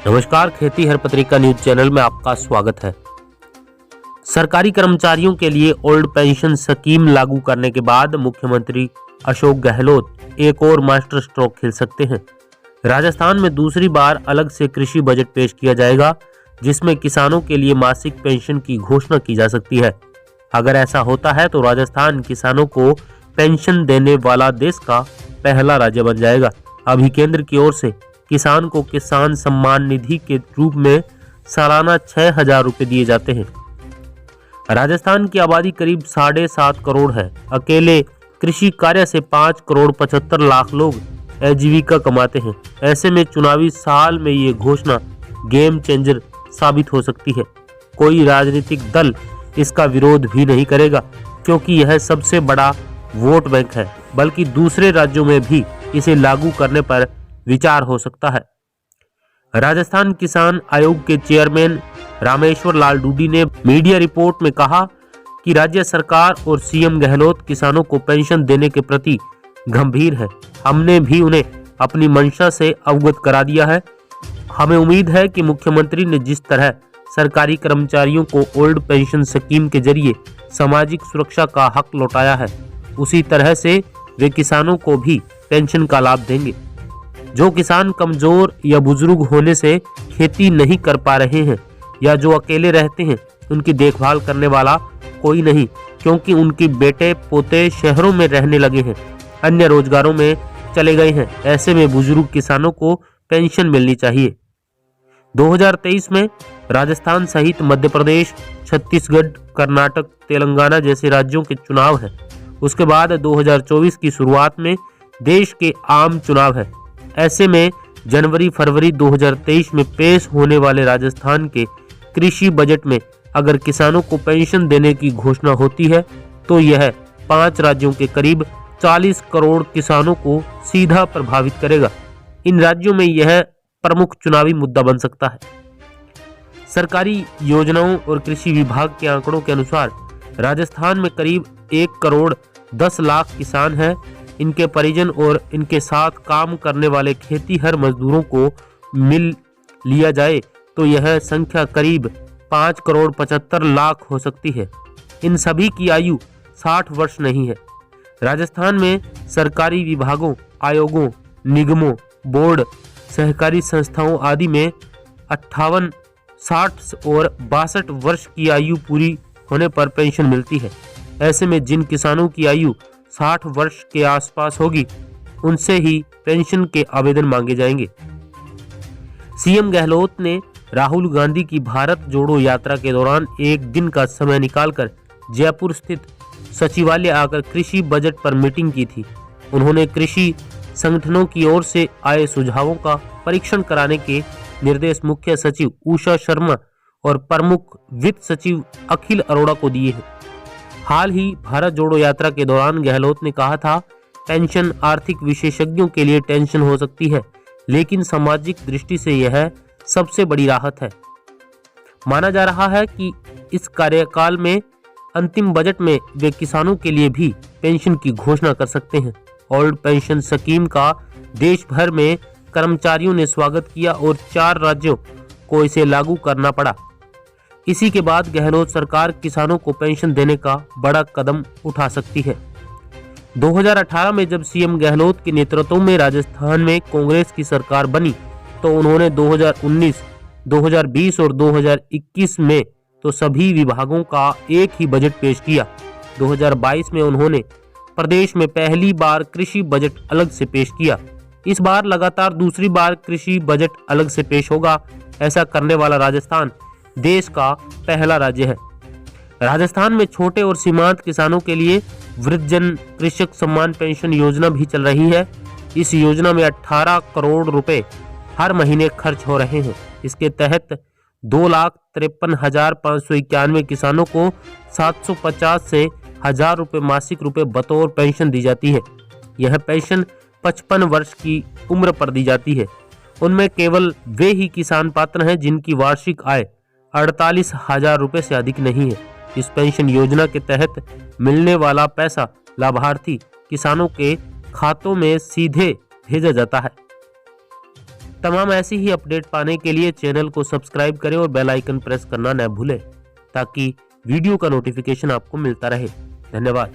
नमस्कार, खेती हर पत्रिका न्यूज चैनल में आपका स्वागत है। सरकारी कर्मचारियों के लिए ओल्ड पेंशन स्कीम लागू करने के बाद मुख्यमंत्री अशोक गहलोत एक और मास्टर स्ट्रोक खेल सकते हैं। राजस्थान में दूसरी बार अलग से कृषि बजट पेश किया जाएगा, जिसमें किसानों के लिए मासिक पेंशन की घोषणा की जा सकती है। अगर ऐसा होता है तो राजस्थान किसानों को पेंशन देने वाला देश का पहला राज्य बन जाएगा। अभी केंद्र की ओर से किसान को किसान सम्मान निधि के रूप में सालाना 6,000 रुपए दिए जाते हैं। राजस्थान की आबादी करीब 7.5 करोड़ है। अकेले कृषि कार्य से 5 करोड़ 75 लाख लोग आजीविका कमाते हैं। ऐसे में चुनावी साल में ये घोषणा गेम चेंजर साबित हो सकती है। कोई राजनीतिक दल इसका विरोध भी नहीं करेगा, क्योंकि यह सबसे बड़ा वोट बैंक है। बल्कि दूसरे राज्यों में भी इसे लागू करने पर विचार हो सकता है। राजस्थान किसान आयोग के चेयरमैन रामेश्वर लाल डूडी ने मीडिया रिपोर्ट में कहा कि राज्य सरकार और सीएम गहलोत किसानों को पेंशन देने के प्रति गंभीर है। हमने भी उन्हें अपनी मंशा से अवगत करा दिया है। हमें उम्मीद है कि मुख्यमंत्री ने जिस तरह सरकारी कर्मचारियों को ओल्ड पेंशन स्कीम के जरिए सामाजिक सुरक्षा का हक लौटाया है, उसी तरह से वे किसानों को भी पेंशन का लाभ देंगे। जो किसान कमजोर या बुजुर्ग होने से खेती नहीं कर पा रहे हैं या जो अकेले रहते हैं, उनकी देखभाल करने वाला कोई नहीं, क्योंकि उनके बेटे पोते शहरों में रहने लगे हैं, अन्य रोजगारों में चले गए हैं। ऐसे में बुजुर्ग किसानों को पेंशन मिलनी चाहिए। 2023 में राजस्थान सहित मध्य प्रदेश, छत्तीसगढ़, कर्नाटक, तेलंगाना जैसे राज्यों के चुनाव हैं। उसके बाद 2024 की शुरुआत में देश के आम चुनाव है। ऐसे में जनवरी फरवरी 2023 में पेश होने वाले राजस्थान के कृषि बजट में अगर किसानों को पेंशन देने की घोषणा होती है तो यह 5 राज्यों के करीब 40 करोड़ किसानों को सीधा प्रभावित करेगा। इन राज्यों में यह प्रमुख चुनावी मुद्दा बन सकता है। सरकारी योजनाओं और कृषि विभाग के आंकड़ों के अनुसार राजस्थान में करीब 1 करोड़ 10 लाख किसान हैं। इनके परिजन और इनके साथ काम करने वाले खेतीहर मजदूरों को मिल लिया जाए तो यह संख्या करीब 5 करोड़ 75 लाख हो सकती है। इन सभी की आयु 60 वर्ष नहीं है। राजस्थान में सरकारी विभागों, आयोगों, निगमों, बोर्ड, सहकारी संस्थाओं आदि में 58, 60 और 62 वर्ष की आयु पूरी होने पर पेंशन मिलती है। ऐसे में जिन किसानों की आयु 60 वर्ष के आसपास होगी, उनसे ही पेंशन के आवेदन मांगे जाएंगे। सीएम गहलोत ने राहुल गांधी की भारत जोड़ो यात्रा के दौरान एक दिन का समय निकालकर जयपुर स्थित सचिवालय आकर कृषि बजट पर मीटिंग की थी। उन्होंने कृषि संगठनों की ओर से आए सुझावों का परीक्षण कराने के निर्देश मुख्य सचिव उषा शर्मा और प्रमुख वित्त सचिव अखिल अरोड़ा को दिए हैं। हाल ही भारत जोड़ो यात्रा के दौरान गहलोत ने कहा था, पेंशन आर्थिक विशेषज्ञों के लिए टेंशन हो सकती है, लेकिन सामाजिक दृष्टि से यह सबसे बड़ी राहत है। माना जा रहा है कि इस कार्यकाल में अंतिम बजट में वे किसानों के लिए भी पेंशन की घोषणा कर सकते हैं। ओल्ड पेंशन स्कीम का देश भर में कर्मचारियों ने स्वागत किया और 4 राज्यों को इसे लागू करना पड़ा। इसी के बाद गहलोत सरकार किसानों को पेंशन देने का बड़ा कदम उठा सकती है। 2018 में जब सीएम गहलोत के नेतृत्व में राजस्थान में कांग्रेस की सरकार बनी तो उन्होंने 2019, 2020 और 2021 में तो सभी विभागों का एक ही बजट पेश किया। 2022 में उन्होंने प्रदेश में पहली बार कृषि बजट अलग से पेश किया। इस बार लगातार दूसरी बार कृषि बजट अलग से पेश होगा। ऐसा करने वाला राजस्थान देश का पहला राज्य है। राजस्थान में छोटे और सीमांत किसानों के लिए वृद्धजन कृषक सम्मान पेंशन योजना भी चल रही है। इस योजना में 18 करोड़ रुपए हर महीने खर्च हो रहे हैं। इसके तहत 2,53,591 किसानों को 750 से 1,000 रुपए मासिक रुपए बतौर पेंशन दी जाती है। यह पेंशन 55 वर्ष की उम्र पर दी जाती है। उनमें केवल वे ही किसान पात्र हैं जिनकी वार्षिक आय 48,000 रुपए से अधिक नहीं है। इस पेंशन योजना के तहत मिलने वाला पैसा लाभार्थी किसानों के खातों में सीधे भेजा जाता है। तमाम ऐसी ही अपडेट पाने के लिए चैनल को सब्सक्राइब करें और बेल आइकन प्रेस करना न भूलें ताकि वीडियो का नोटिफिकेशन आपको मिलता रहे। धन्यवाद।